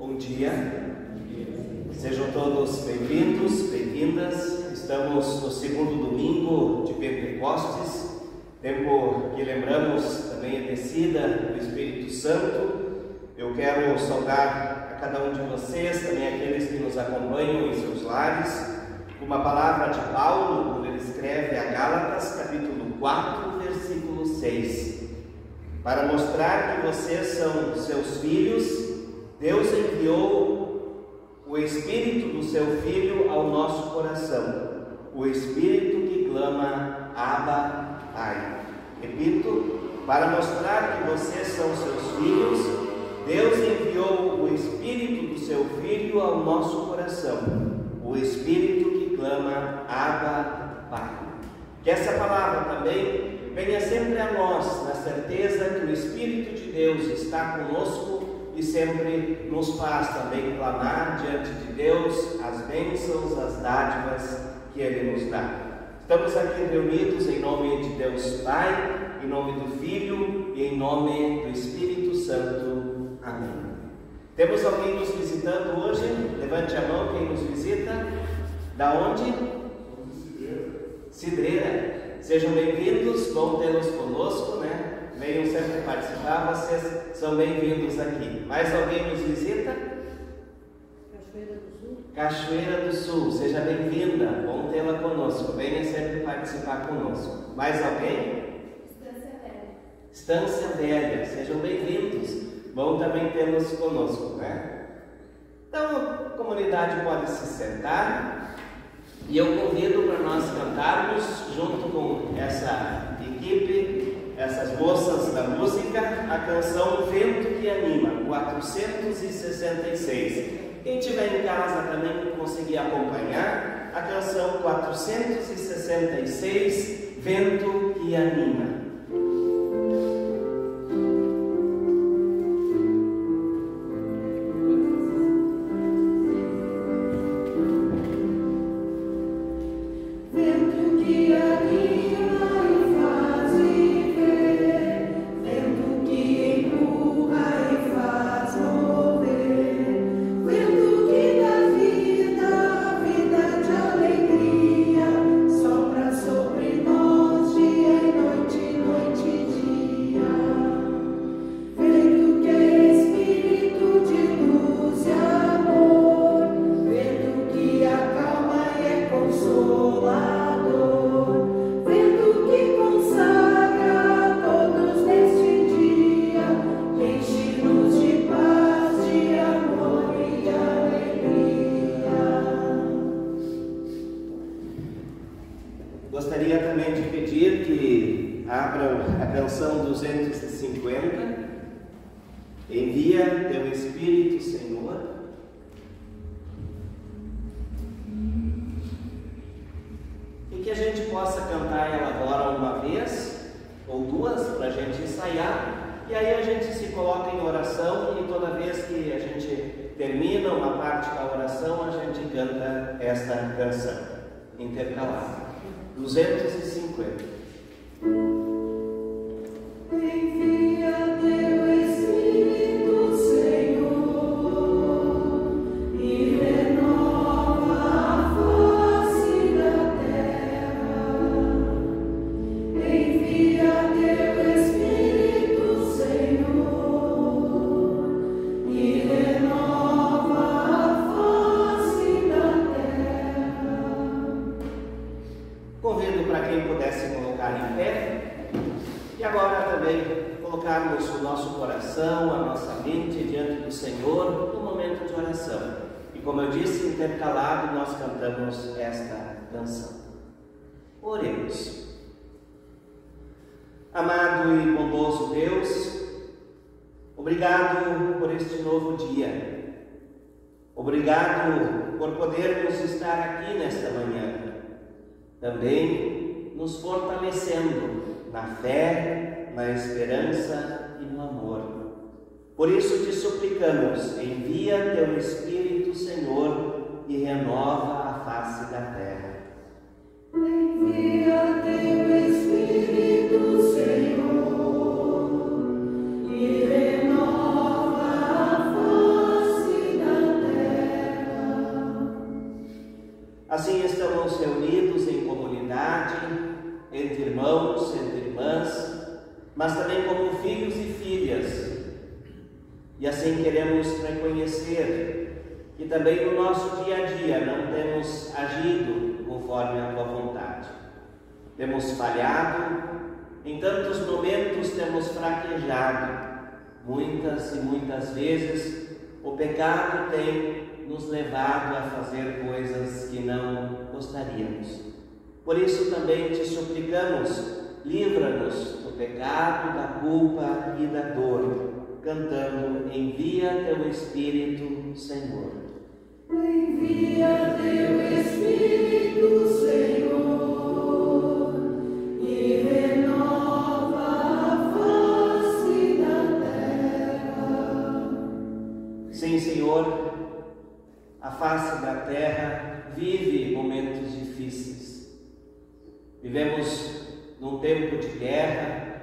Bom dia, sejam todos bem-vindos, bem-vindas. Estamos no segundo domingo de Pentecostes, tempo que lembramos também a descida do Espírito Santo. Eu quero saudar a cada um de vocês, também aqueles que nos acompanham em seus lares, com uma palavra de Paulo, quando ele escreve a Gálatas, capítulo 4, versículo 6. Para mostrar que vocês são seus filhos, Deus enviou o Espírito do seu Filho ao nosso coração, o Espírito que clama, Abba, Pai. Repito, para mostrar que vocês são seus filhos, Deus enviou o Espírito do seu Filho ao nosso coração, o Espírito que clama, Abba, Pai. Que essa palavra também venha sempre a nós, na certeza que o Espírito de Deus está conosco e sempre nos faz também clamar diante de Deus as bênçãos, as dádivas que Ele nos dá. Estamos aqui reunidos em nome de Deus Pai, em nome do Filho e em nome do Espírito Santo. Amém. Temos alguém nos visitando hoje? Levante a mão quem nos visita. Da onde? Cidreira. Sejam bem-vindos, bom tê-los conosco, né? Venham sempre participar, vocês são bem-vindos aqui. Mais alguém nos visita? Cachoeira do Sul. Cachoeira do Sul, seja bem-vinda, bom tê-la conosco. Venha sempre participar conosco. Mais alguém? Estância Velha. Estância Velha, sejam bem-vindos, bom também tê-los conosco, né? Então, a comunidade pode se sentar e eu convido para nós cantarmos junto com essa equipe, essas moças da música, a canção Vento que Anima, 466. Quem estiver em casa também conseguir acompanhar a canção 466, Vento que Anima. Gostaria também de pedir que abram a canção 250, Envia Teu Espírito, Senhor. E que a gente possa cantar ela agora uma vez ou duas para a gente ensaiar, e aí a gente se coloca em oração e toda vez que a gente termina uma parte da oração, a gente canta esta canção intercalada. 250. Envia Teu Espírito, Senhor, e renova a face da terra. Envia Teu Espírito, Senhor, e renova a face da terra. Convido para quem pudesse colocar em pé e agora também colocarmos o nosso coração, a nossa mente diante do Senhor no momento de oração. E como eu disse, intercalado nós cantamos esta canção. Oremos. Amado e bondoso Deus, obrigado por este novo dia. Obrigado por podermos estar aqui nesta manhã. Também nos fortalecendo na fé, na esperança e no amor. Por isso te suplicamos, envia Teu Espírito, Senhor, e renova a face da terra. Envia Teu Espírito, Senhor, e renova a face E assim queremos reconhecer que também no nosso dia a dia não temos agido conforme a tua vontade. Temos falhado, em tantos momentos temos fraquejado. Muitas e muitas vezes o pecado tem nos levado a fazer coisas que não gostaríamos. Por isso também te suplicamos, livra-nos do pecado, da culpa e da dor, cantando: envia teu Espírito, Senhor. Envia teu Espírito, Senhor, e renova a face da terra. Sim, Senhor, a face da terra vive momentos difíceis. Vivemos num tempo de guerra,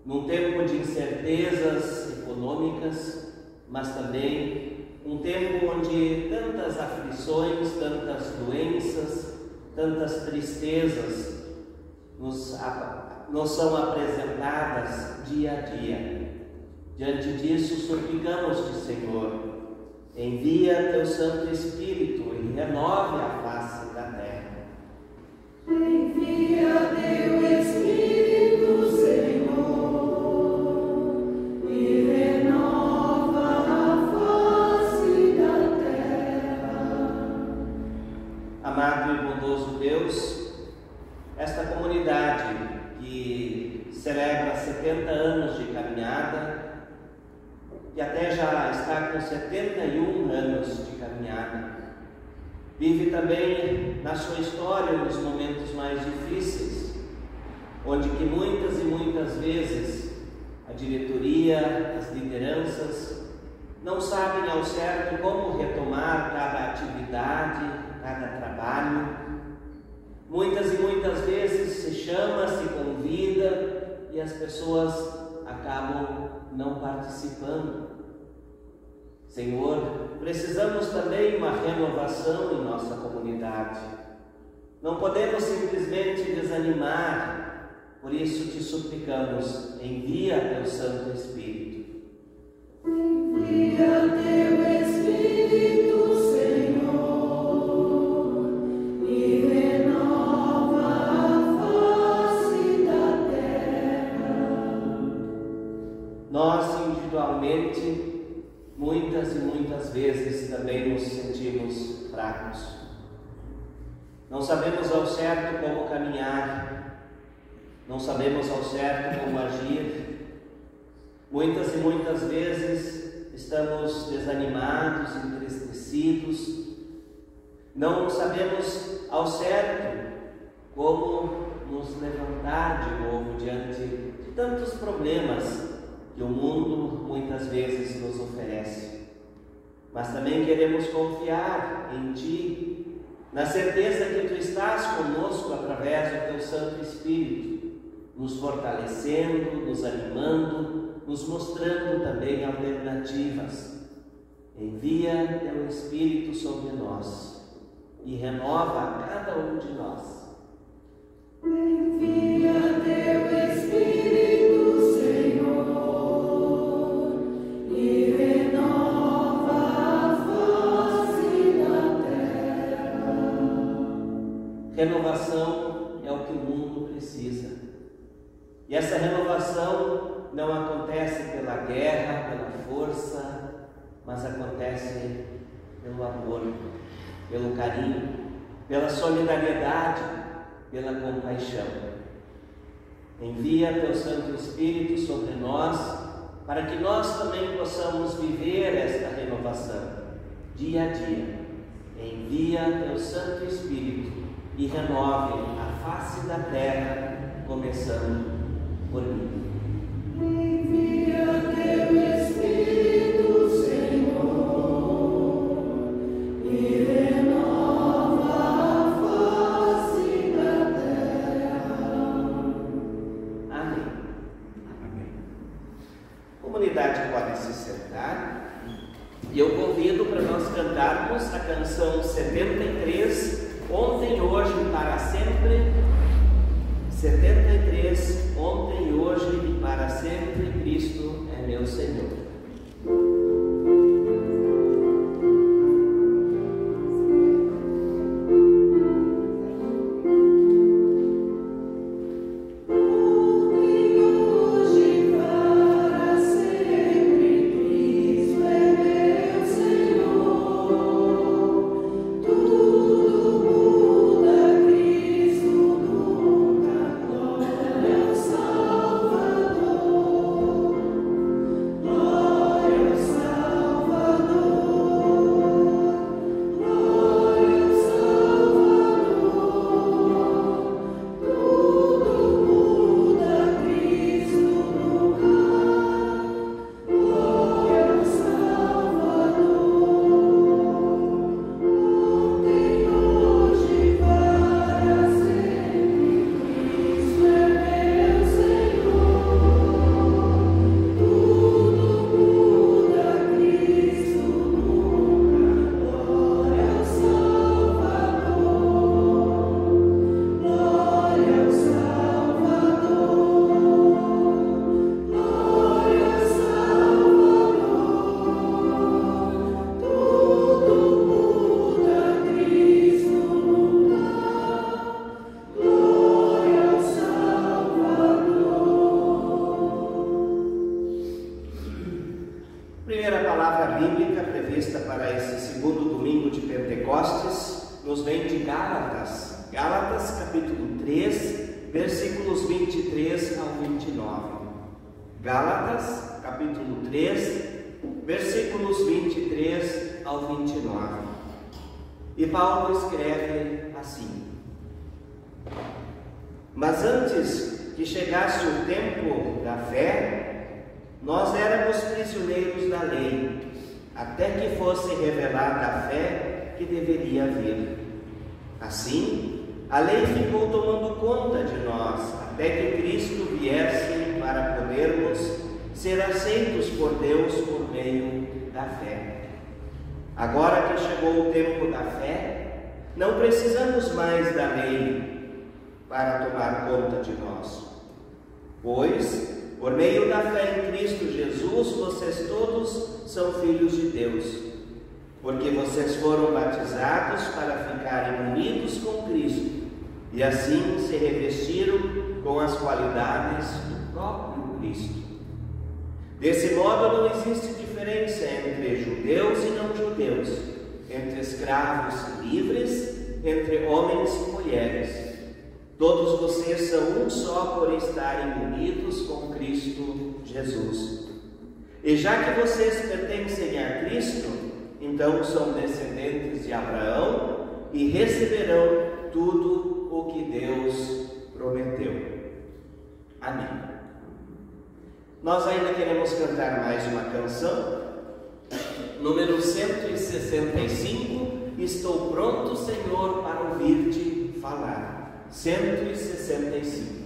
num tempo de incertezas econômicas, mas também um tempo onde tantas aflições, tantas doenças, tantas tristezas nos são apresentadas dia a dia. Diante disso, suplicamos-te, Senhor, envia teu Santo Espírito e renove a face da terra. Envia teu Espírito, Senhor, e renova a face da terra. Amado e bondoso Deus, esta comunidade que celebra 70 anos de caminhada e até já está com 71 anos de caminhada, vive também na sua história nos momentos mais difíceis, onde que muitas e muitas vezes a diretoria, as lideranças não sabem ao certo como retomar cada atividade, cada trabalho. Muitas e muitas vezes se chama, se convida e as pessoas acabam não participando. Senhor, precisamos também de uma renovação em nossa comunidade. Não podemos simplesmente desanimar, por isso te suplicamos, envia teu Santo Espírito. Envia teu Espírito, Senhor, e renova a face da terra. Nós, individualmente, muitas e muitas vezes também nos sentimos fracos. Não sabemos ao certo como caminhar, não sabemos ao certo como agir. Muitas e muitas vezes estamos desanimados, entristecidos. Não sabemos ao certo como nos levantar de novo diante de tantos problemas que o mundo muitas vezes nos oferece. Mas também queremos confiar em Ti, na certeza que Tu estás conosco através do Teu Santo Espírito, nos fortalecendo, nos animando, nos mostrando também alternativas. Envia Teu Espírito sobre nós e renova cada um de nós. Envia teu Espírito, Senhor, e renova a face da terra. Renovação é o que o mundo precisa. E essa renovação não acontece pela guerra, pela força, mas acontece pelo amor, pelo carinho, pela solidariedade, pela compaixão. Envia teu Santo Espírito sobre nós, para que nós também possamos viver esta renovação dia a dia. Envia teu Santo Espírito e renove a face da terra, começando por mim. Envia teu Espírito, Senhor, e renova a face da terra. Amém. A comunidade pode se sentar e eu convido para nós cantarmos a canção 73, Ontem, Hoje e para Sempre. 73, ontem, hoje e para sempre, Cristo é meu Senhor. Primeira palavra bíblica prevista para esse segundo domingo de Pentecostes nos vem de Gálatas. Gálatas capítulo 3, versículos 23 ao 29. Gálatas capítulo 3, versículos 23 ao 29. E Paulo escreve assim: Mas antes que chegasse o tempo da fé, nós éramos prisioneiros da lei, até que fosse revelada a fé que deveria vir. Assim, a lei ficou tomando conta de nós, até que Cristo viesse para podermos ser aceitos por Deus por meio da fé. Agora que chegou o tempo da fé, não precisamos mais da lei para tomar conta de nós. Pois, por meio da fé em Cristo Jesus, vocês todos são filhos de Deus, porque vocês foram batizados para ficarem unidos com Cristo, e assim se revestiram com as qualidades do próprio Cristo. Desse modo, não existe diferença entre judeus e não judeus, entre escravos e livres, entre homens e mulheres. Todos vocês são um só por estarem unidos com Cristo Jesus. E já que vocês pertencem a Cristo, então são descendentes de Abraão e receberão tudo o que Deus prometeu. Amém. Nós ainda queremos cantar mais uma canção, número 165, Estou pronto, Senhor, para ouvir-te falar. 165.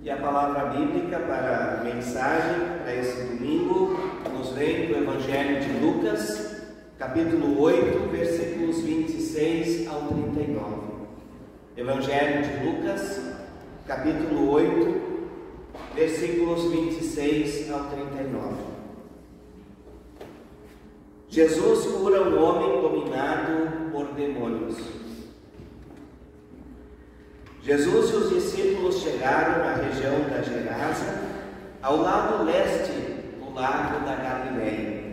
E a palavra bíblica para a mensagem para esse domingo nos vem do Evangelho de Lucas, capítulo 8, versículos 26 ao 39. Evangelho de Lucas, capítulo 8, versículos 26 ao 39. Jesus cura um homem dominado por demônios. Jesus e os discípulos chegaram à região da Gerasa, ao lado leste do lago da Galileia.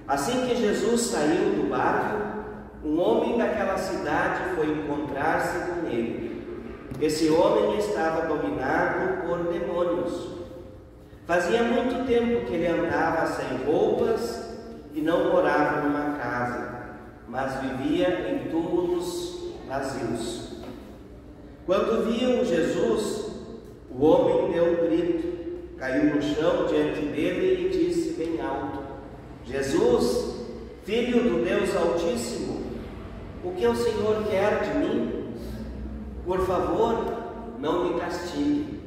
Assim que Jesus saiu do barco, um homem daquela cidade foi encontrar-se com ele. Esse homem estava dominado por demônios. Fazia muito tempo que ele andava sem roupas e não morava numa casa, mas vivia em túmulos vazios. Quando viu Jesus, o homem deu um grito, caiu no chão diante dele e disse bem alto: Jesus, Filho do Deus Altíssimo, o que o Senhor quer de mim? Por favor, não me castigue.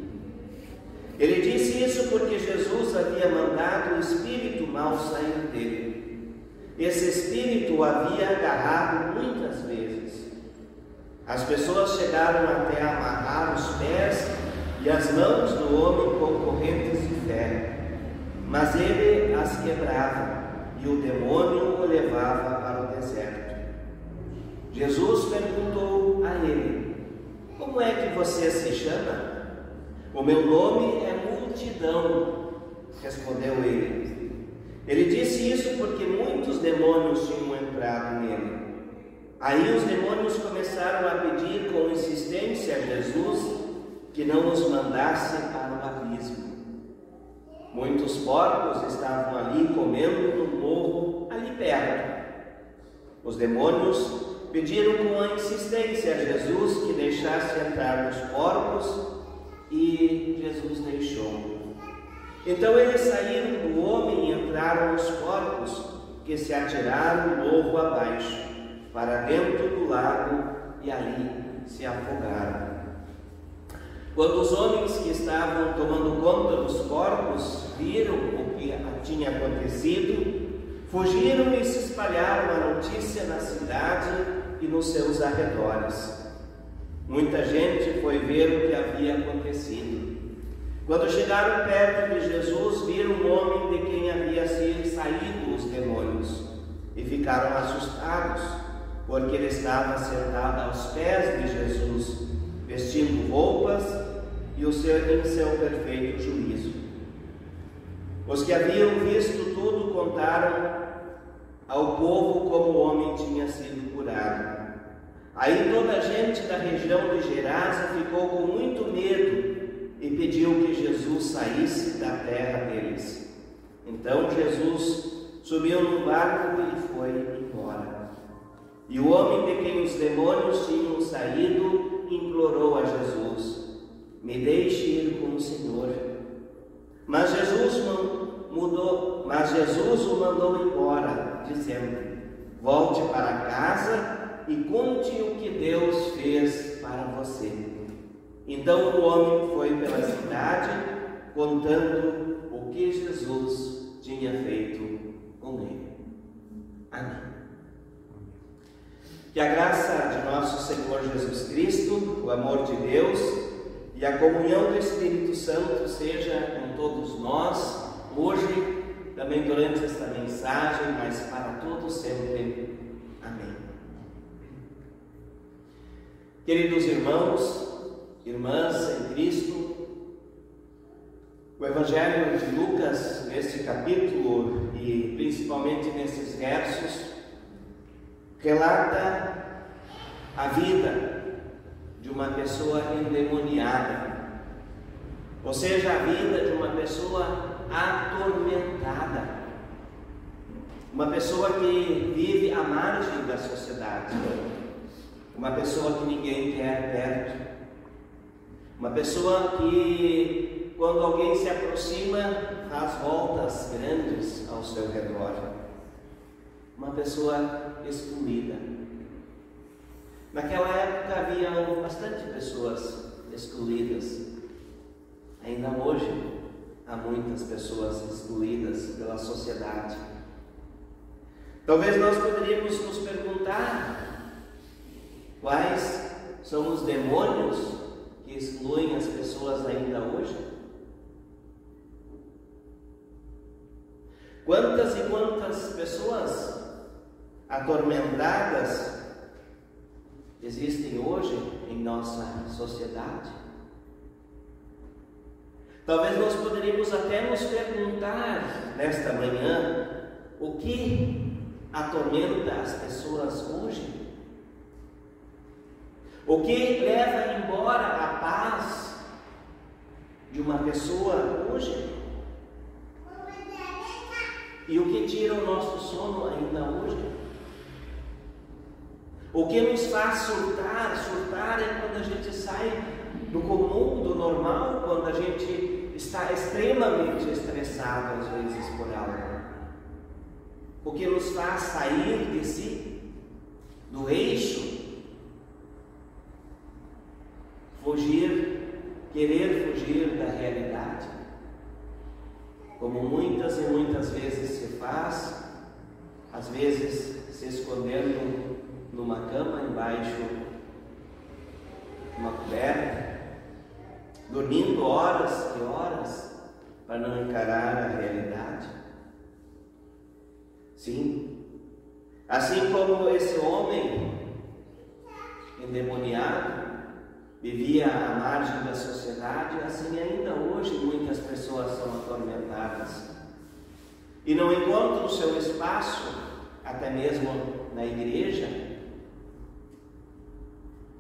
Ele disse isso porque Jesus havia mandado o espírito mau sair dele. Esse espírito o havia agarrado muitas vezes. As pessoas chegaram até a amarrar os pés e as mãos do homem com correntes de ferro, mas ele as quebrava e o demônio o levava para o deserto. Jesus perguntou a ele: como é que você se chama? O meu nome é Multidão, respondeu ele. Ele disse isso porque muitos demônios tinham entrado nele. Aí os demônios começaram a pedir com insistência a Jesus que não os mandasse para o abismo. Muitos porcos estavam ali comendo no morro ali perto. Os demônios pediram com insistência a Jesus que deixasse entrar os porcos e Jesus deixou. Então eles saíram do homem e entraram os porcos, que se atiraram morro abaixo, para dentro do lago e ali se afogaram. Quando os homens que estavam tomando conta dos porcos viram o que tinha acontecido, fugiram e se espalharam a notícia na cidade e nos seus arredores. Muita gente foi ver o que havia acontecido. Quando chegaram perto de Jesus, viram um homem de quem havia saído os demônios e ficaram assustados, porque ele estava sentado aos pés de Jesus, vestindo roupas e em seu perfeito juízo. Os que haviam visto tudo contaram ao povo como o homem tinha sido curado. Aí toda a gente da região de Gerasa ficou com muito medo e pediu que Jesus saísse da terra deles. Então Jesus subiu num barco e foi embora. E o homem de quem os demônios tinham saído implorou a Jesus: me deixe ir com o Senhor. Mas Jesus o mandou embora, dizendo: volte para casa e conte o que Deus fez para você. Então o homem foi pela cidade, contando o que Jesus tinha feito com ele. Amém. Que a graça de nosso Senhor Jesus Cristo, o amor de Deus e a comunhão do Espírito Santo seja com todos nós, hoje, também durante esta mensagem, mas para todos sempre. Amém. Queridos irmãos, irmãs em Cristo, o Evangelho de Lucas, neste capítulo e principalmente nesses versos, relata a vida de uma pessoa endemoniada, ou seja, a vida de uma pessoa atormentada, uma pessoa que vive à margem da sociedade, uma pessoa que ninguém quer perto, uma pessoa que, quando alguém se aproxima, faz voltas grandes ao seu redor, uma pessoa excluída. Naquela época havia bastante pessoas excluídas. Ainda hoje há muitas pessoas excluídas pela sociedade. Talvez nós poderíamos nos perguntar quais são os demônios que excluem as pessoas ainda hoje? Quantas e quantas pessoas atormentadas existem hoje em nossa sociedade? Talvez nós poderíamos até nos perguntar nesta manhã o que atormenta as pessoas hoje? O que leva embora a paz de uma pessoa hoje? E o que tira o nosso sono ainda hoje? O que nos faz surtar? Surtar é quando a gente sai do comum, do normal, quando a gente está extremamente estressado, às vezes, por algo. O que nos faz sair de si, do eixo, querer fugir da realidade. como muitas e muitas vezes se faz, às vezes se escondendo numa cama embaixo de uma coberta, dormindo horas e horas para não encarar a realidade. Sim, assim como esse homem endemoniado vivia à margem da sociedade, assim ainda hoje muitas pessoas são atormentadas e não encontram o seu espaço, até mesmo na igreja,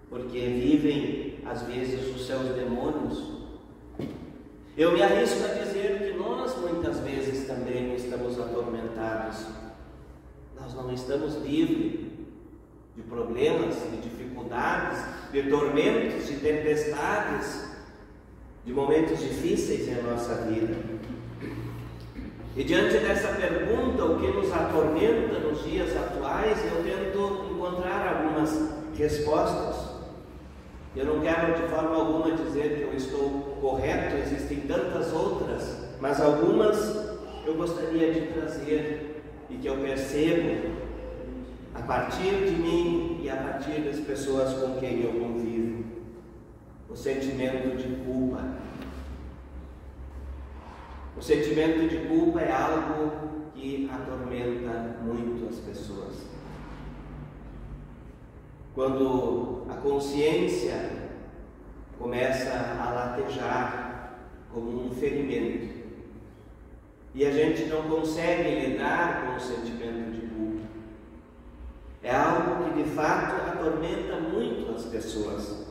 porque vivem às vezes os seus demônios. Eu me arrisco a dizer que nós muitas vezes também estamos atormentados. Nós não estamos livres de problemas, de dificuldades, de tormentos, de tempestades, de momentos difíceis em nossa vida. E diante dessa pergunta, o que nos atormenta nos dias atuais, eu tento encontrar algumas respostas. Eu não quero de forma alguma dizer que eu estou correto, existem tantas outras, mas algumas eu gostaria de trazer e que eu percebo a partir de mim e a partir das pessoas com quem eu convivo. O sentimento de culpa. O sentimento de culpa é algo que atormenta muito as pessoas. Quando a consciência começa a latejar como um ferimento e a gente não consegue lidar com o sentimento de culpa, é algo que de fato atormenta muito as pessoas.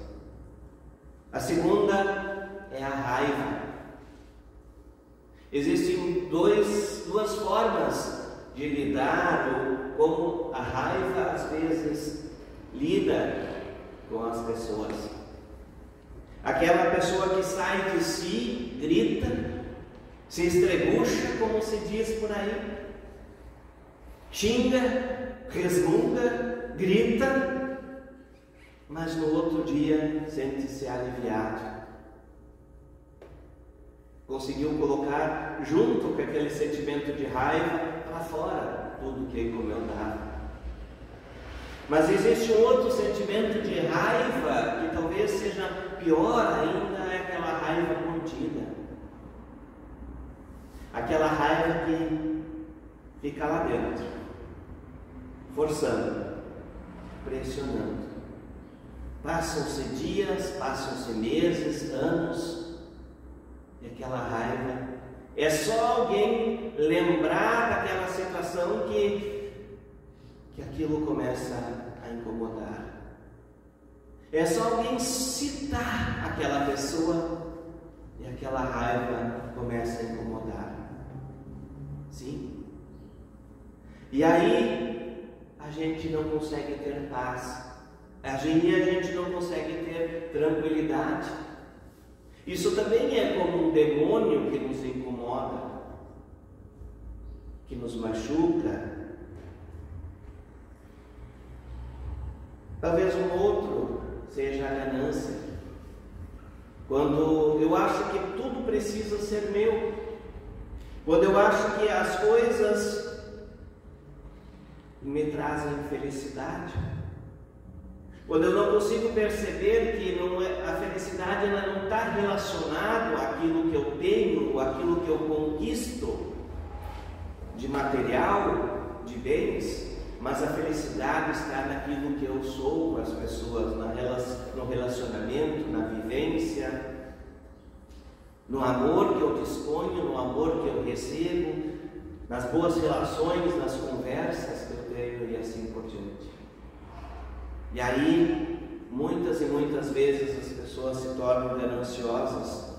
A segunda é a raiva. Existem duas formas de lidar, ou como a raiva às vezes lida com as pessoas. Aquela pessoa que sai de si, grita, se estrebucha, como se diz por aí, xinga, resmunga, grita, mas no outro dia sente-se aliviado. Conseguiu colocar junto com aquele sentimento de raiva para fora tudo que incomodava. Mas existe um outro sentimento de raiva que talvez seja pior ainda, é aquela raiva contida. Aquela raiva que fica lá dentro, forçando, pressionando. Passam-se dias, passam-se meses, anos, e aquela raiva é só alguém lembrar daquela situação que aquilo começa a incomodar. É só alguém citar aquela pessoa e aquela raiva começa a incomodar. Sim? E aí a gente não consegue ter paz. A gente não consegue ter tranquilidade. Isso também é como um demônio que nos incomoda, que nos machuca. Talvez um outro seja a ganância. Quando eu acho que tudo precisa ser meu, quando eu acho que as coisas me trazem felicidade, quando eu não consigo perceber que a felicidade ela não está relacionada àquilo que eu tenho, àquilo que eu conquisto de material, de bens, mas a felicidade está naquilo que eu sou com as pessoas, no relacionamento, na vivência, no amor que eu disponho, no amor que eu recebo, nas boas relações, nas conversas que eu tenho e assim por diante. E aí, muitas e muitas vezes as pessoas se tornam gananciosas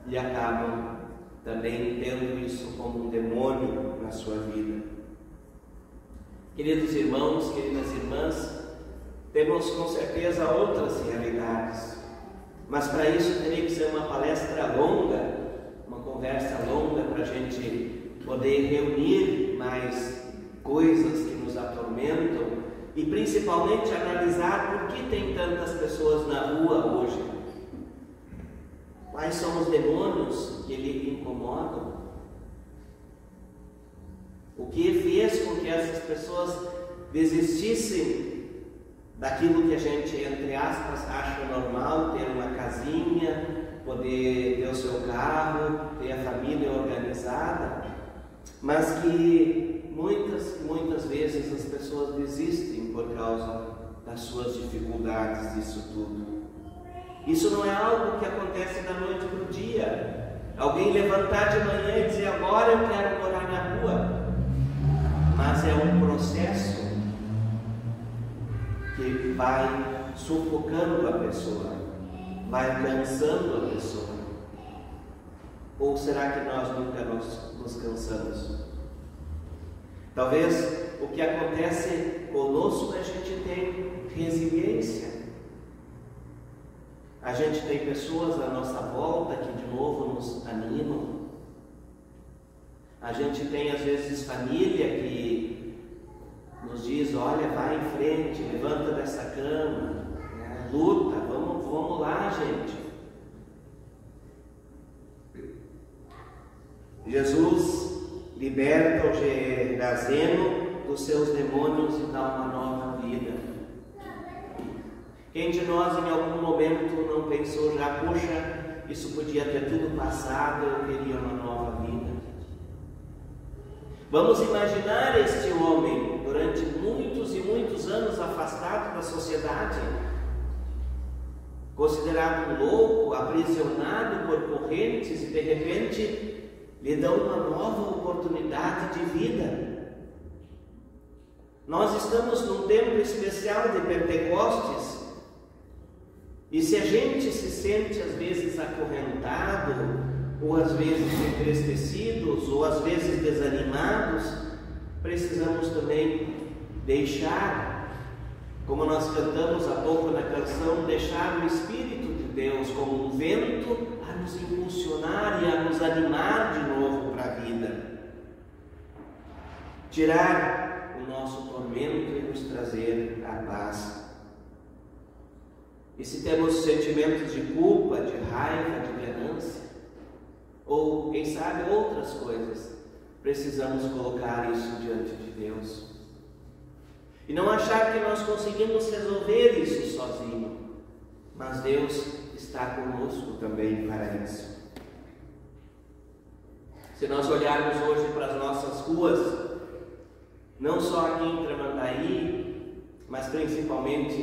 e acabam também tendo isso como um demônio na sua vida. Queridos irmãos, queridas irmãs, temos com certeza outras realidades, mas para isso teria que ser uma palestra longa, uma conversa longa para a gente poder reunir mais coisas que nos atormentam e principalmente analisar por que tem tantas pessoas na rua hoje. Quais são os demônios que lhe incomodam? O que fez com que essas pessoas desistissem daquilo que a gente, entre aspas, acha normal, ter uma casinha, poder ter o seu carro, ter a família organizada, mas que muitas vezes as pessoas desistem por causa das suas dificuldades disso tudo. Isso não é algo que acontece da noite para o dia. Alguém levantar de manhã e dizer, agora eu quero morar na rua. Mas é um processo que vai sufocando a pessoa, vai cansando a pessoa. Ou será que nós nunca nos cansamos? Talvez o que acontece conosco é a gente tem resiliência. A gente tem pessoas à nossa volta que de novo nos animam. A gente tem às vezes família que nos diz, olha, vai em frente, levanta dessa cama, né? Luta, vamos lá, gente. Jesus liberta o Geraseno dos seus demônios e dá uma nova vida. Quem de nós em algum momento não pensou já, puxa, isso podia ter tudo passado, eu queria uma nova vida? Vamos imaginar este homem durante muitos e muitos anos afastado da sociedade, considerado um louco, aprisionado por correntes, e de repente lhe dão uma nova oportunidade de vida. Nós estamos num tempo especial de Pentecostes, e se a gente se sente às vezes acorrentado, ou às vezes entristecidos, ou às vezes desanimados, precisamos também deixar, como nós cantamos há pouco na canção, deixar o Espírito de Deus como um vento a nos impulsionar e a nos animar de novo para a vida. Tirar o nosso tormento e nos trazer a paz. E se temos sentimentos de culpa, de raiva, de ganância, ou quem sabe outras coisas, precisamos colocar isso diante de Deus. E não achar que nós conseguimos resolver isso sozinho, mas Deus está conosco também para isso. Se nós olharmos hoje para as nossas ruas, não só aqui em Tramandaí, mas principalmente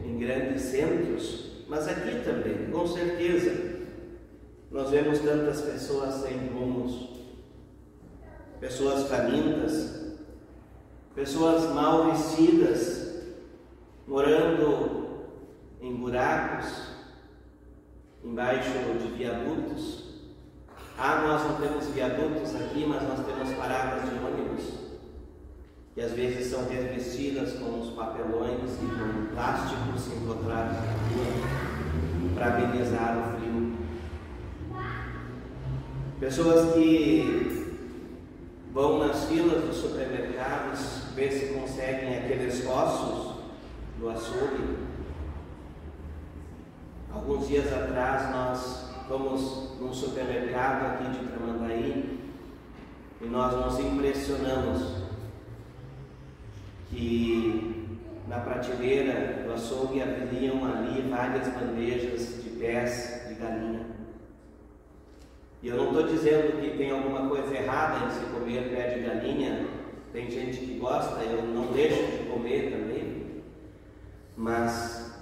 em grandes centros, mas aqui também, com certeza, nós vemos tantas pessoas sem rumos, pessoas famintas, pessoas mal vestidas, morando em buracos, embaixo de viadutos. Nós não temos viadutos aqui, mas nós temos paradas de ônibus, que às vezes são revestidas com os papelões e com plásticos encontrados na rua para amenizar o frio. Pessoas que vão nas filas dos supermercados ver se conseguem aqueles ossos do açougue. Alguns dias atrás nós fomos num supermercado aqui de Tramandaí e nós nos impressionamos que na prateleira do açougue haviam ali várias bandejas de pés de galinha. E eu não estou dizendo que tem alguma coisa errada em se comer pé de galinha, tem gente que gosta, eu não deixo de comer também, mas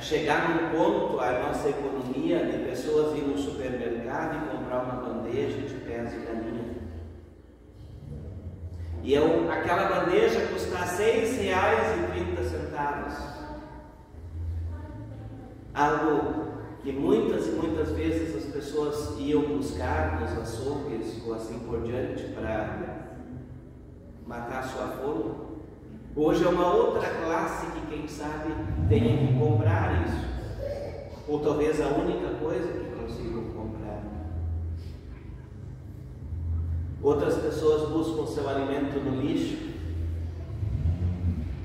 chegar num ponto, a nossa economia de pessoas ir no supermercado e comprar uma bandeja de pés de galinha. E aquela bandeja custar R$6,30. Algo que muitas e muitas vezes as pessoas iam buscar nos açougues ou assim por diante para matar sua fome. Hoje é uma outra classe que quem sabe tenha que comprar isso, ou talvez a única coisa que consigam comprar. Outras pessoas buscam seu alimento no lixo,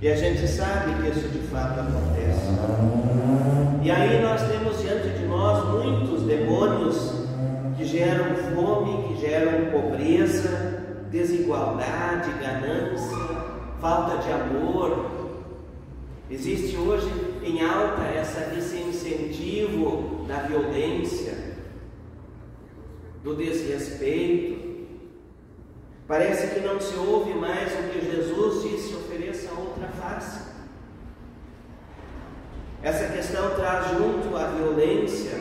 e a gente sabe que isso de fato acontece. E aí nós temos diante de nós muitos demônios que geram fome, que geram pobreza, desigualdade, ganância, falta de amor. Existe hoje em alta esse incentivo da violência, do desrespeito. Parece que não se ouve mais o que Jesus disse: ofereça outra face. Essa questão traz junto a violência,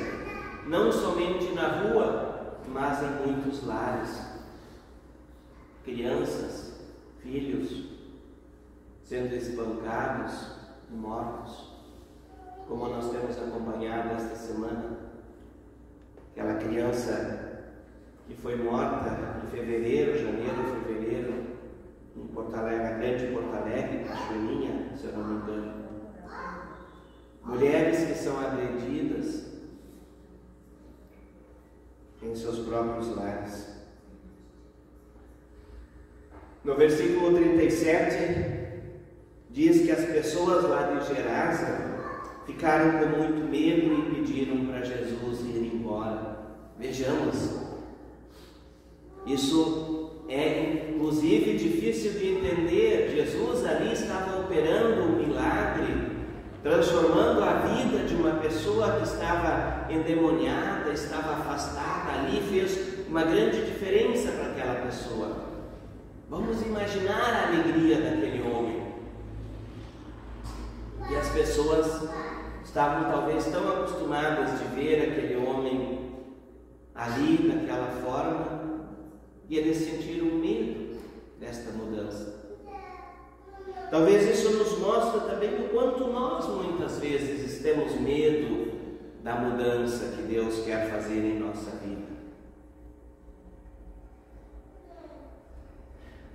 não somente na rua, mas em muitos lares. Crianças, filhos sendo espancados e mortos, como nós temos acompanhado esta semana. Aquela criança que foi morta em fevereiro, em Porto Alegre, grande Porto Alegre, Cachoeirinha, se eu não me engano. Mulheres que são agredidas em seus próprios lares. No versículo 37, diz que as pessoas lá de Gerasa ficaram com muito medo e pediram para Jesus ir embora. Vejamos, isso é inclusive difícil de entender. Jesus ali estava operando um milagre, transformando a vida de uma pessoa que estava endemoniada, estava afastada. Ali fez uma grande diferença para aquela pessoa. Vamos imaginar a alegria daquele homem. E as pessoas estavam talvez tão acostumadas de ver aquele homem ali daquela forma, e eles sentiram medo desta mudança. Talvez isso nos mostre também o quanto nós muitas vezes temos medo da mudança que Deus quer fazer em nossa vida.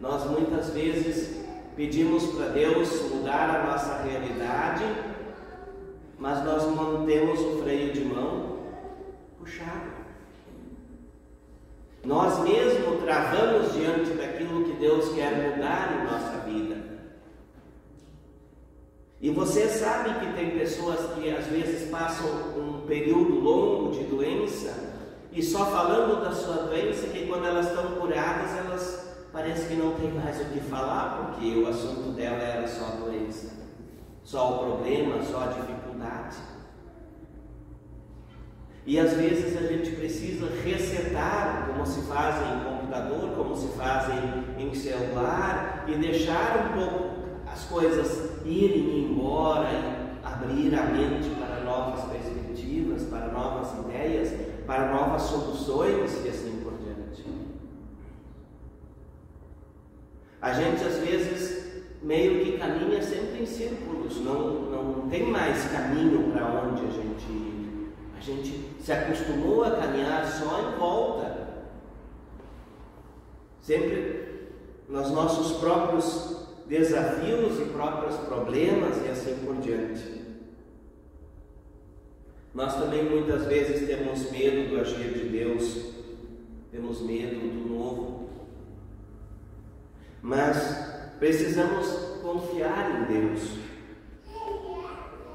Nós muitas vezes pedimos para Deus mudar a nossa realidade, mas nós mantemos o freio de mão puxado. Nós mesmos travamos diante daquilo que Deus quer mudar em nossa vida. E você sabe que tem pessoas que às vezes passam um período longo de doença e só falando da sua doença, que quando elas estão curadas, elas parece que não tem mais o que falar, porque o assunto dela era só a doença, só o problema, só a dificuldade. E às vezes a gente precisa resetar, como se faz em computador, como se faz em celular, e deixar um pouco as coisas irem embora e abrir a mente para novas perspectivas, para novas ideias, para novas soluções e assim por diante. A gente às vezes meio que caminha sempre em círculos, não tem mais caminho para onde a gente ir. A gente se acostumou a caminhar só em volta, sempre nos nossos próprios desafios e próprios problemas e assim por diante. Nós também muitas vezes temos medo do agir de Deus, temos medo do novo, mas precisamos confiar em Deus.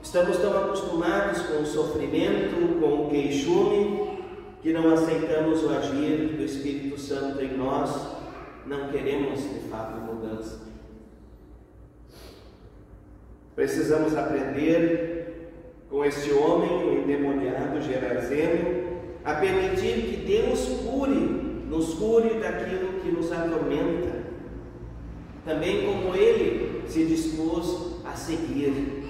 Estamos tão acostumados com o sofrimento, com o queixume, que não aceitamos o agir do Espírito Santo em nós, não queremos de fato mudança. Precisamos aprender com este homem, o endemoniado Gerazeno, a permitir que Deus nos cure daquilo que nos atormenta, também como Ele se dispôs a seguir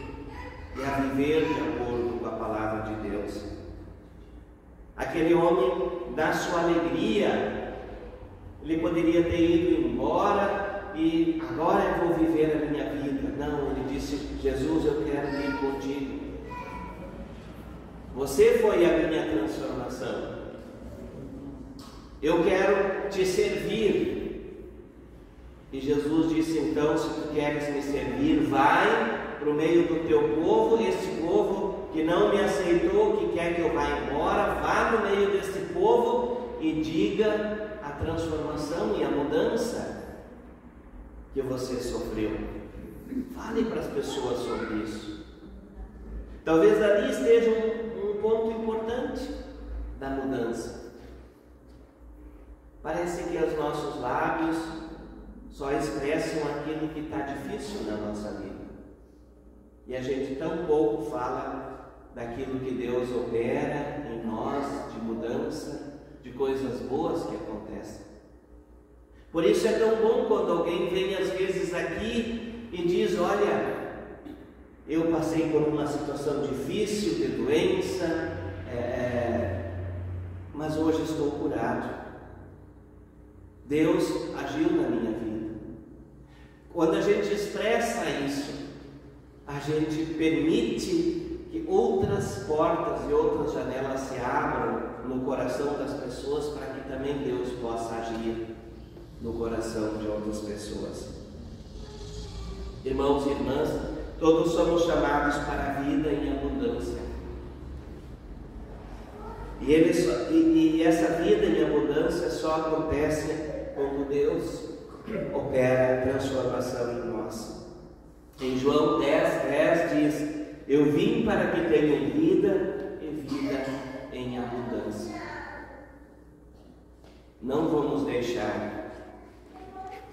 e a viver de acordo com a palavra de Deus. Aquele homem, na sua alegria, ele poderia ter ido embora e agora eu vou viver a minha vida. Não, ele disse: Jesus, eu quero ir contigo. Você foi a minha transformação. Eu quero te servir. E Jesus disse: então, se tu queres me servir, vai para o meio do teu povo, este povo que não me aceitou, que quer que eu vá embora, vá no meio deste povo e diga a transformação e a mudança que você sofreu. Fale para as pessoas sobre isso. Talvez ali esteja um ponto importante da mudança. Parece que os nossos lábios só expressam aquilo que está difícil na nossa vida. E a gente tão pouco fala daquilo que Deus opera em nós, de mudança, de coisas boas que acontecem. Por isso é tão bom quando alguém vem às vezes aqui e diz: olha, eu passei por uma situação difícil de doença, mas hoje estou curado. Deus agiu na minha vida. Quando a gente expressa isso, a gente permite que outras portas e outras janelas se abram no coração das pessoas, para que também Deus possa agir no coração de outras pessoas. Irmãos e irmãs, todos somos chamados para a vida em abundância. E essa vida em abundância só acontece quando Deus opera a transformação em nós. Em João 10:10 diz: eu vim para que tenham vida e vida em abundância. Não vamos deixar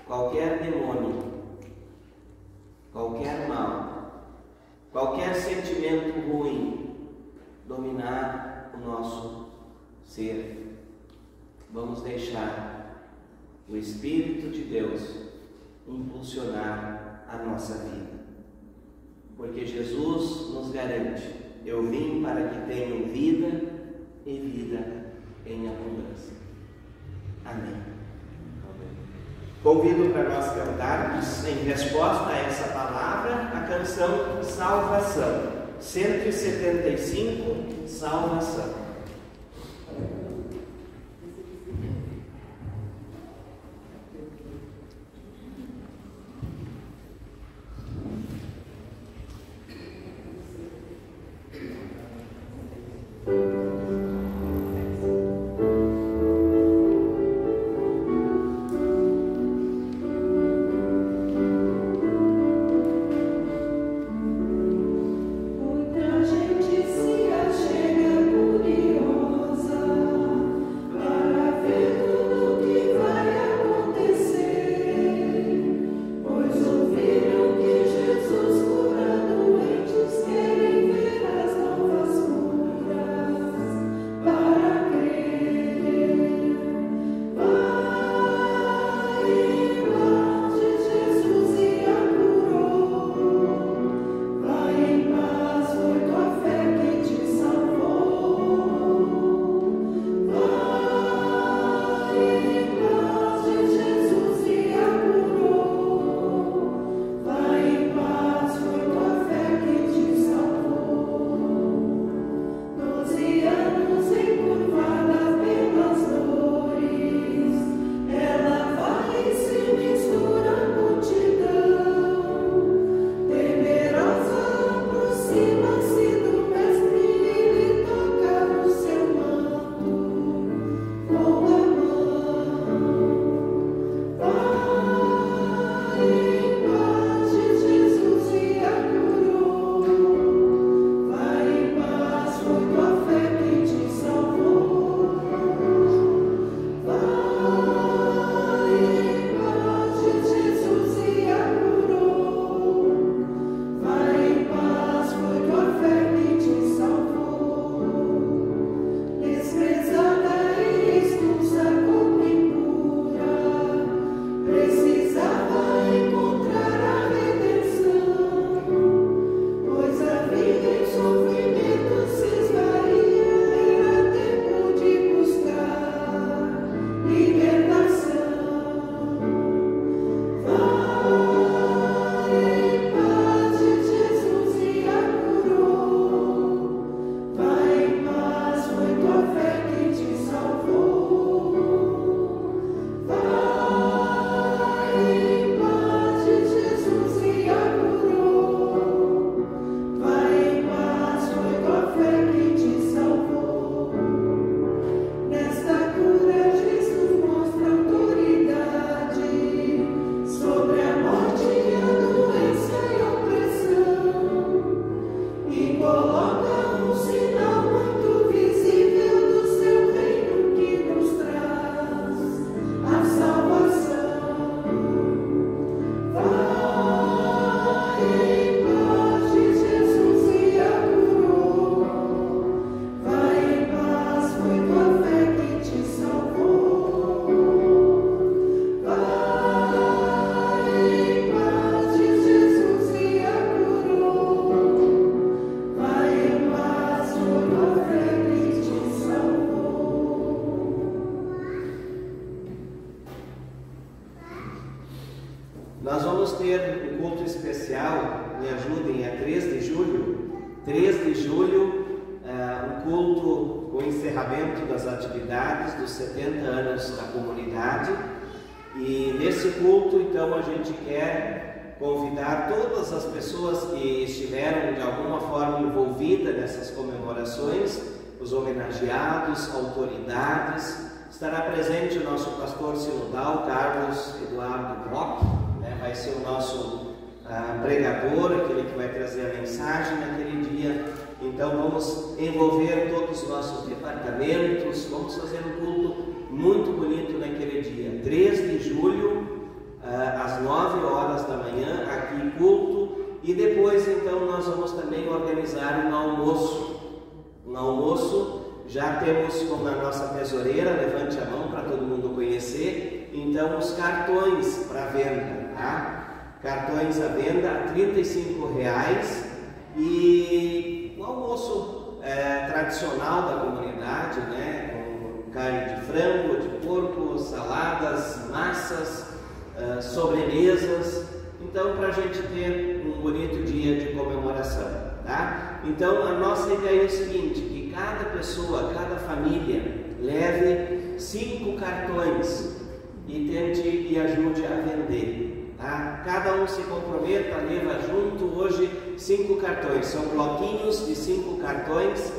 qualquer demônio, qualquer mal, qualquer sentimento ruim dominar o nosso ser. Vamos deixar o Espírito de Deus impulsionar a nossa vida, porque Jesus nos garante: eu vim para que tenham vida e vida em abundância. Amém. Convido para nós cantarmos, em resposta a essa palavra, a canção Salvação, 175, Salvação. Muita gente se achega curiosa para ver tudo que vai acontecer, pois ouviram que Jesus cura doentes, querem ver as novas curas para crer. Vai em paz, Jesus e a curou. Vai em paz, foi tua fé que te salvou. Vai em paz, Jesus e a curou. Vai em paz, foi tua fé que te salvou. 12 anos encurvada pelas dores, ela vai e se mistura à multidão. Temerosa aproxima-se do mestre e lhe toca o seu manto com a mão. Nós vamos ter um culto especial, me ajudem, é 3 de julho. 3 de julho, um culto com o encerramento das atividades dos 70 anos da comunidade. E nesse culto, então, a gente quer convidar todas as pessoas que estiveram de alguma forma envolvidas nessas comemorações, os homenageados, autoridades. Estará presente o nosso pastor sinodal, Carlos Eduardo Bock, né? Vai ser o nosso pregador, aquele que vai trazer a mensagem naquele dia. Então vamos envolver todos os nossos departamentos, vamos fazer um culto muito bonito naquele dia, 3 de julho, às 9 horas da manhã, aqui culto, e depois então nós vamos também organizar um almoço. Um almoço, já temos como na nossa tesoureira, levante a mão para todo mundo conhecer, então os cartões para venda, tá? Cartões à venda a R$35 e o almoço tradicional da comunidade, né? Com carne de frango, de porco, saladas, massas, sobremesas. Então, para a gente ter um bonito dia de comemoração, tá? Então, a nossa ideia é o seguinte, que cada pessoa, cada família leve 5 cartões e tente e ajude a vender, tá? Cada um se comprometa, leva junto hoje 5 cartões, são bloquinhos de 5 cartões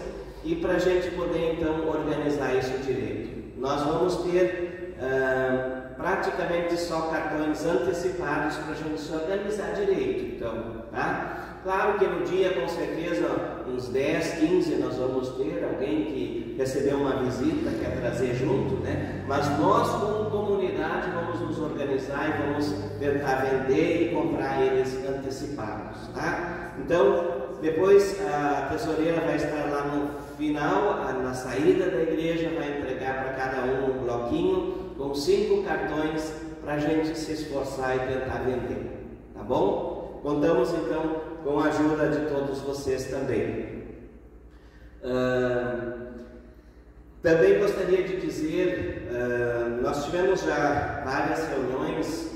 e para a gente poder então organizar isso direito. Nós vamos ter praticamente só cartões antecipados para a gente se organizar direito, então, tá? Claro que no dia, com certeza, uns 10, 15 nós vamos ter alguém que recebeu uma visita, quer trazer junto, né? Mas nós, como comunidade, vamos nos organizar e vamos tentar vender e comprar eles antecipados, tá? Então, depois a tesoureira vai estar lá no final, na saída da igreja, vai entregar para cada um bloquinho com 5 cartões para a gente se esforçar e tentar vender, tá bom? Contamos então com a ajuda de todos vocês também. Também gostaria de dizer, nós tivemos já várias reuniões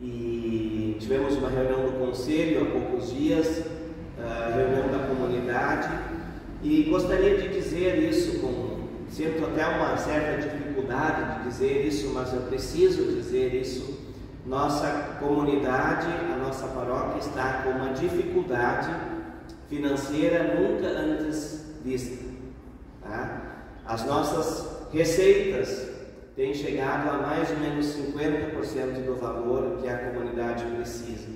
e tivemos uma reunião do conselho há poucos dias, reunião da comunidade, e gostaria de dizer isso, sinto até uma certa dificuldade de dizer isso, mas eu preciso dizer isso. Nossa comunidade, a nossa paróquia está com uma dificuldade financeira nunca antes vista, tá? As nossas receitas têm chegado a mais ou menos 50% do valor que a comunidade precisa.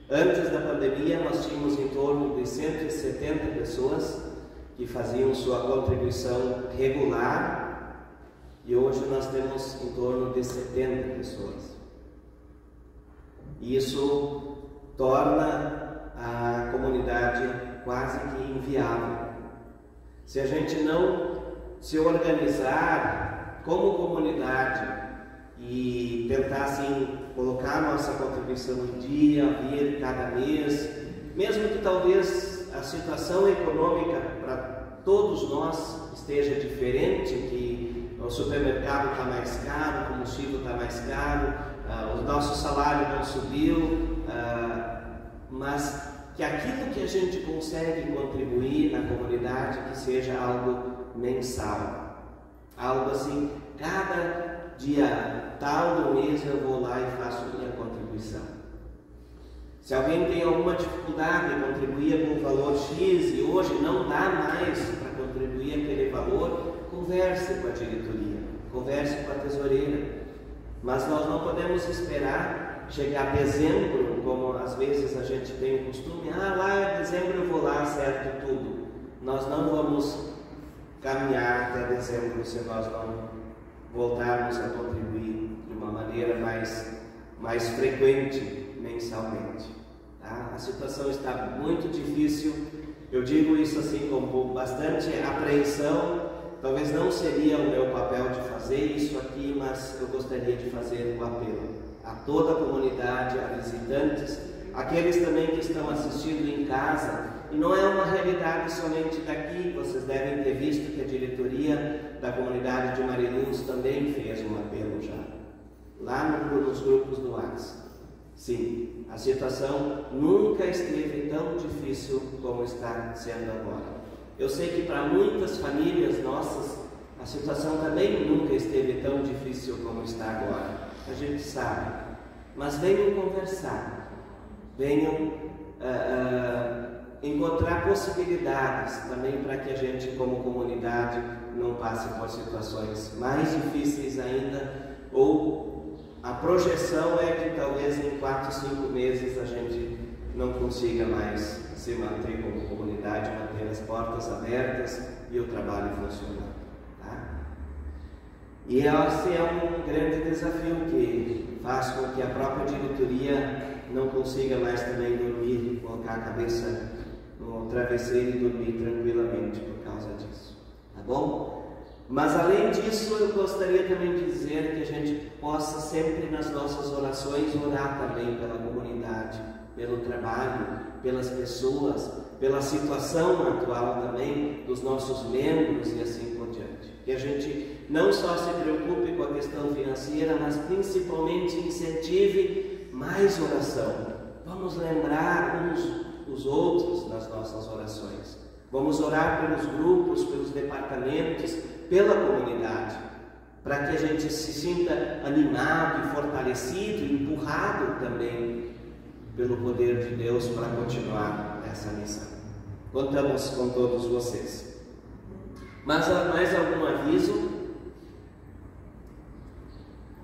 Antes da pandemia nós tínhamos em torno de 170 pessoas que faziam sua contribuição regular e hoje nós temos em torno de 70 pessoas. Isso torna a comunidade quase que inviável. Se a gente não se organizar como comunidade e tentar assim colocar a nossa contribuição em dia, vir cada mês, mesmo que talvez a situação econômica para todos nós esteja diferente, que o supermercado está mais caro, o combustível está mais caro, o nosso salário não subiu, mas que aquilo que a gente consegue contribuir na comunidade que seja algo mensal, algo assim, cada dia tal do mês eu vou lá e faço minha contribuição. Se alguém tem alguma dificuldade, contribuía com o valor X e hoje não dá mais para contribuir aquele valor, converse com a diretoria, converse com a tesoureira. Mas nós não podemos esperar chegar dezembro, como às vezes a gente tem o costume, lá em dezembro eu vou lá, acerto tudo. Nós não vamos caminhar até dezembro se nós não voltarmos a contribuir de uma maneira mais frequente mensalmente. Tá? A situação está muito difícil, eu digo isso assim com bastante apreensão. Talvez não seria o meu papel de fazer isso aqui, mas eu gostaria de fazer um apelo a toda a comunidade, a visitantes, aqueles também que estão assistindo em casa. E não é uma realidade somente daqui, vocês devem ter visto que a diretoria da comunidade de Mariluz também fez um apelo já, lá nos grupos do WhatsApp. Sim, a situação nunca esteve tão difícil como está sendo agora. Eu sei que para muitas famílias nossas, a situação também nunca esteve tão difícil como está agora. A gente sabe. Mas venham conversar. Venham encontrar possibilidades também para que a gente, como comunidade, não passe por situações mais difíceis ainda, ou a projeção é que talvez em 4, 5 meses a gente não consiga mais se manter como comunidade, manter as portas abertas e o trabalho funcionando. Tá? E esse é um grande desafio que faz com que a própria diretoria não consiga mais também dormir, colocar a cabeça no travesseiro e dormir tranquilamente por causa disso. Tá bom? Mas além disso, eu gostaria também de dizer que a gente possa sempre nas nossas orações orar também pela comunidade, pelo trabalho, pelas pessoas, pela situação atual também dos nossos membros e assim por diante. Que a gente não só se preocupe com a questão financeira, mas principalmente incentive mais oração. Vamos lembrar uns os outros nas nossas orações. Vamos orar pelos grupos, pelos departamentos, pela comunidade, para que a gente se sinta animado e fortalecido, empurrado também pelo poder de Deus para continuar essa missão. Contamos com todos vocês. Mas mais algum aviso?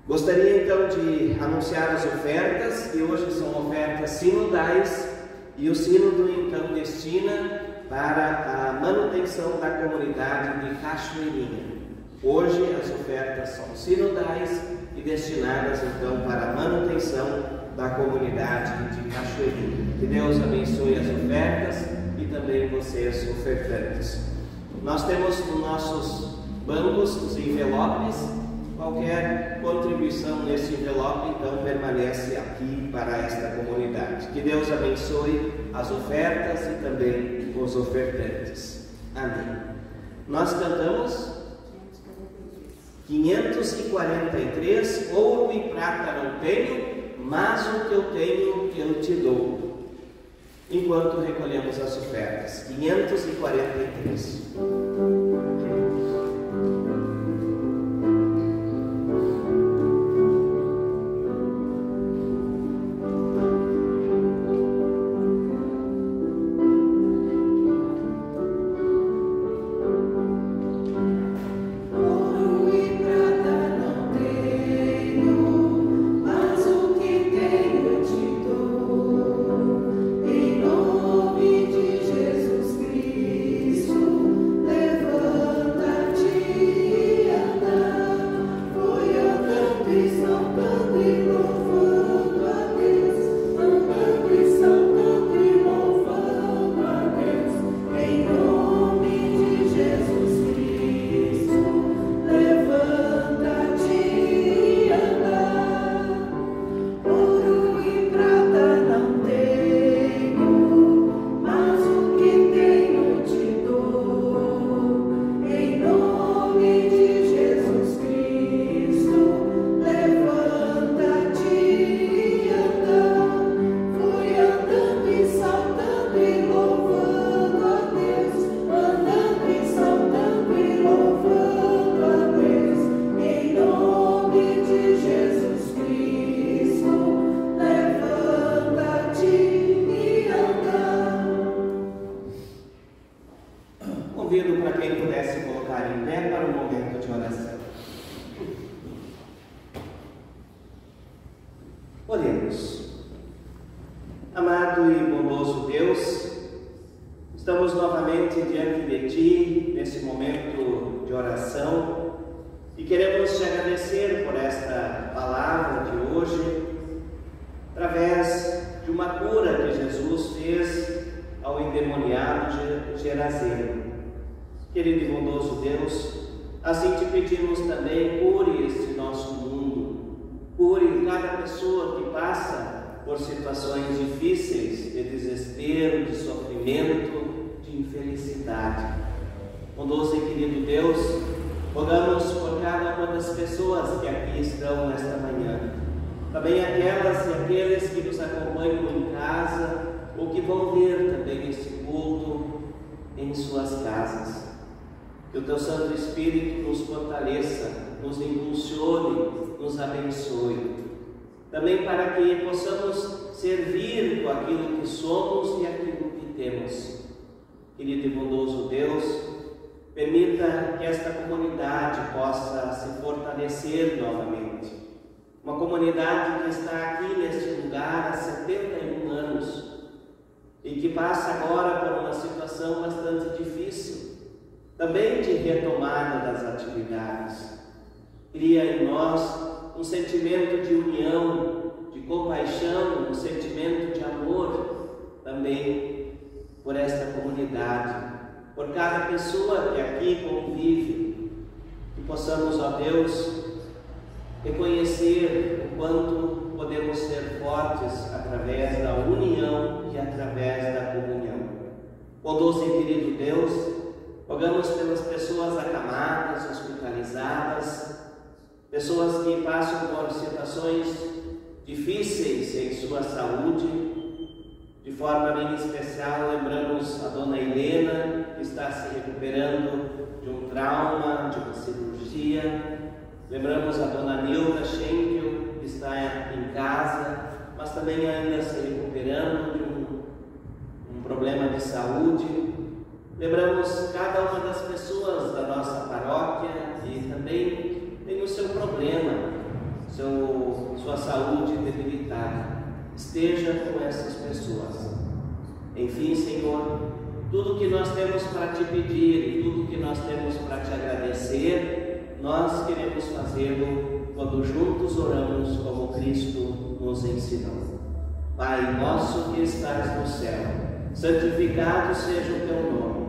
Gostaria então de anunciar as ofertas, que hoje são ofertas sinodais, e o sínodo então destina para a manutenção da comunidade de Cachoeirinha. Hoje as ofertas são sinodais e destinadas então para a manutenção da comunidade de Cachoeirinha. Que Deus abençoe as ofertas e também vocês ofertantes. Nós temos nos nossos bancos os envelopes. Qualquer contribuição nesse envelope então permanece aqui para esta comunidade. Que Deus abençoe as ofertas e também os ofertantes. Amém. Nós cantamos 543, ouro e prata não tenho, mas o que eu tenho eu te dou. Enquanto recolhemos as ofertas. 543. Convido para quem pudesse colocar em pé para um momento de oração. Oremos. Amado e bondoso Deus, estamos novamente diante de Ti nesse momento de oração e queremos Te agradecer por esta palavra de hoje, através de uma cura que Jesus fez ao endemoniado Gerazeno. Querido e bondoso Deus, assim Te pedimos também, cure este nosso mundo, cure cada pessoa que passa por situações difíceis, de desespero, de sofrimento, de infelicidade. Bondoso e querido Deus, rogamos por cada uma das pessoas que aqui estão nesta manhã, também aquelas e aqueles que nos acompanham em casa ou que vão ver também este culto em suas casas. Que o Teu Santo Espírito nos fortaleça, nos impulsione, nos abençoe. Também para que possamos servir com aquilo que somos e aquilo que temos. Querido e bondoso Deus, permita que esta comunidade possa se fortalecer novamente. Uma comunidade que está aqui neste lugar há 71 anos e que passa agora por uma situação bastante difícil, também de retomada das atividades. Cria em nós um sentimento de união, de compaixão, um sentimento de amor também por esta comunidade, por cada pessoa que aqui convive, que possamos, ó Deus, reconhecer o quanto podemos ser fortes através da união e através da comunhão. Bondoso e querido Deus, rogamos pelas pessoas acamadas, hospitalizadas, pessoas que passam por situações difíceis em sua saúde. De forma bem especial, lembramos a Dona Helena, que está se recuperando de um trauma, de uma cirurgia. Lembramos a Dona Nilda Schenkel, que está em casa, mas também ainda se recuperando de um problema de saúde. Lembramos cada uma das pessoas da nossa paróquia que também tem o seu problema, sua saúde debilitada. Esteja com essas pessoas. Enfim, Senhor, tudo que nós temos para te pedir e tudo que nós temos para te agradecer, nós queremos fazê-lo quando juntos oramos como Cristo nos ensinou. Pai nosso que estás no céu, santificado seja o teu nome.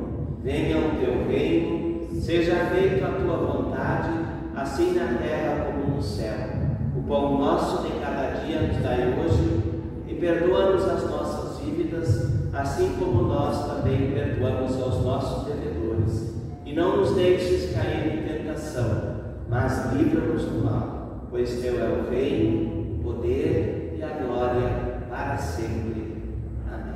Venha o teu reino, seja feita a tua vontade, assim na terra como no céu. O pão nosso de cada dia nos dai hoje, e perdoa-nos as nossas dívidas, assim como nós também perdoamos aos nossos devedores. E não nos deixes cair em tentação, mas livra-nos do mal, pois teu é o reino, o poder e a glória para sempre. Amém.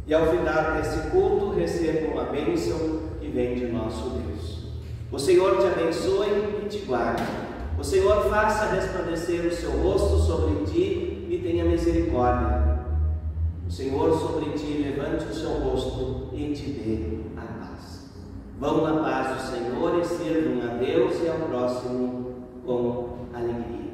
E ao final desse culto, recebam a bênção que vem de nosso Deus. O Senhor te abençoe e te guarde. O Senhor faça resplandecer o seu rosto sobre ti e tenha misericórdia. O Senhor sobre ti levante o seu rosto e te dê a paz. Vão na paz do Senhor e sirvam a Deus e ao próximo com alegria.